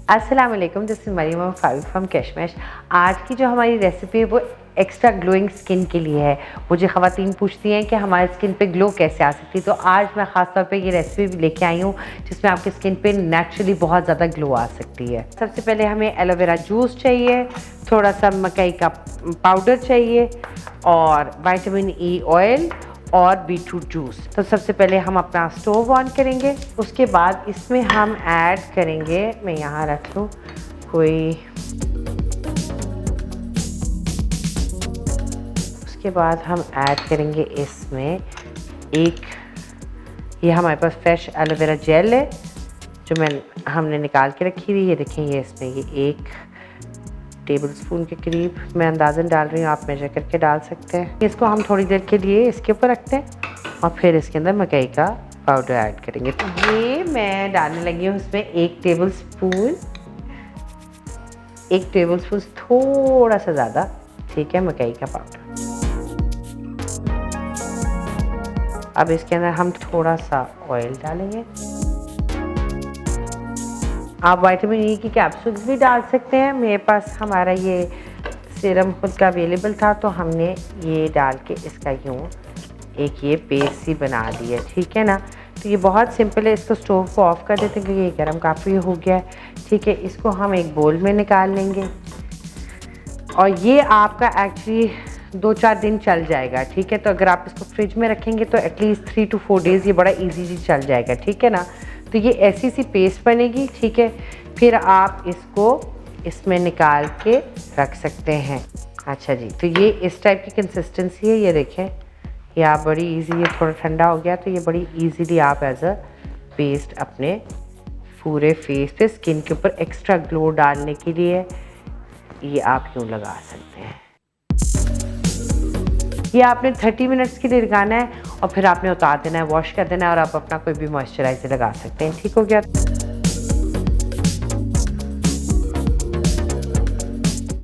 अस्सलाम वालेकुम, this is Mariam Farooq from Kashmash. आज की जो हमारी रेसिपी है वो एक्स्ट्रा ग्लोइंग स्किन के लिए है। मुझे ख़वातीन पूछती हैं कि हमारे स्किन पे ग्लो कैसे आ सकती है, तो आज मैं ख़ास तौर पे ये रेसिपी लेके आई हूँ जिसमें आपकी स्किन पे नेचुरली बहुत ज़्यादा ग्लो आ सकती है। सबसे पहले हमें एलोवेरा जूस चाहिए, थोड़ा सा मकई का पाउडर चाहिए और विटामिन ई ऑयल और बीटरूट जूस। तो सबसे पहले हम अपना स्टोव ऑन करेंगे, उसके बाद इसमें हम ऐड करेंगे, मैं यहाँ रख लूँ कोई, उसके बाद हम ऐड करेंगे इसमें ये हमारे पास फ्रेश एलोवेरा जेल है जो हमने निकाल के रखी हुई है। देखें ये इसमें ये 1 टेबल स्पून के करीब मैं अंदाज़न डाल रही हूँ, आप मेजर करके डाल सकते हैं। इसको हम थोड़ी देर के लिए इसके ऊपर रखते हैं और फिर इसके अंदर मकई का पाउडर ऐड करेंगे। तो ये मैं डालने लगी हूँ इसमें 1 टेबल स्पून थोड़ा सा ज़्यादा, ठीक है, मकई का पाउडर। अब इसके अंदर हम थोड़ा सा ऑयल डालेंगे। आप विटामिन ई की कैप्सूल्स भी डाल सकते हैं। मेरे पास हमारा ये सीरम खुद का अवेलेबल था तो हमने ये डाल के इसका यूँ एक ये पेस्ट सी बना दी है, ठीक है ना। तो ये बहुत सिंपल है। इसको स्टोव को ऑफ कर देते हैं क्योंकि ये गर्म काफ़ी हो गया है, ठीक है। इसको हम एक बोल में निकाल लेंगे और ये आपका एक्चुअली 2-4 दिन चल जाएगा, ठीक है। तो अगर आप इसको फ्रिज में रखेंगे तो एटलीस्ट 3 to 4 डेज़ ये बड़ा इजीली चल जाएगा, ठीक है ना। तो ये ऐसी सी पेस्ट बनेगी, ठीक है। फिर आप इसको इसमें निकाल के रख सकते हैं। अच्छा जी, तो ये इस टाइप की कंसिस्टेंसी है, ये देखें, ये आप बड़ी इजी, ये थोड़ा ठंडा हो गया तो ये बड़ी इजीली आप एज अ पेस्ट अपने पूरे फेस पे स्किन के ऊपर एक्स्ट्रा ग्लो डालने के लिए ये आप यूँ लगा सकते हैं। ये आपने 30 मिनट्स के लिए लगाना है और फिर आपने उतार देना है, वॉश कर देना है और आप अपना कोई भी मॉइस्चराइज़र लगा सकते हैं। ठीक हो गया।